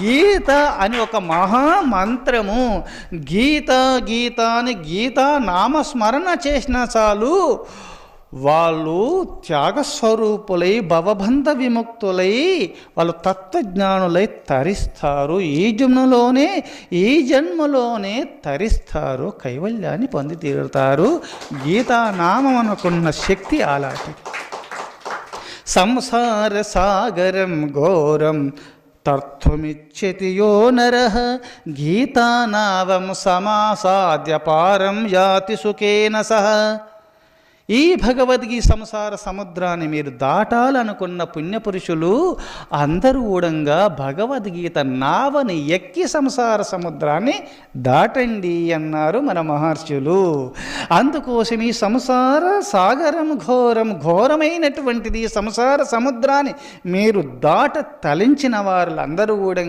గీత అని ఒక మహామంత్రము. గీత గీత అని గీతా నామస్మరణ చేసిన చాలు వాళ్ళు త్యాగస్వరూపులై భవబంధ విముక్తులై వాళ్ళు తత్వజ్ఞానులై తరిస్తారు. ఈ జన్మలోనే తరిస్తారు, కైవల్యాన్ని పొంది తీరుతారు. గీతానామం అనుకున్న శక్తి అలాంటిది. సంసార సాగరం ఘోరం తర్తుమిచ్చతి యో నరః గీతానావం సమాసాద్య పారం యాతి సుఖేన సహ. ఈ భగవద్గీత సంసార సముద్రాన్ని మీరు దాటాలనుకున్న పుణ్యపురుషులు అందరూ ఊడంగా భగవద్గీత నావని ఎక్కి సంసార సముద్రాన్ని దాటండి అన్నారు మన మహర్షులు. అందుకోసం ఈ సంసార సాగరం ఘోరమైనటువంటిది సంసార సముద్రాన్ని మీరు దాట తలించిన వారు అందరూ ఊడంగా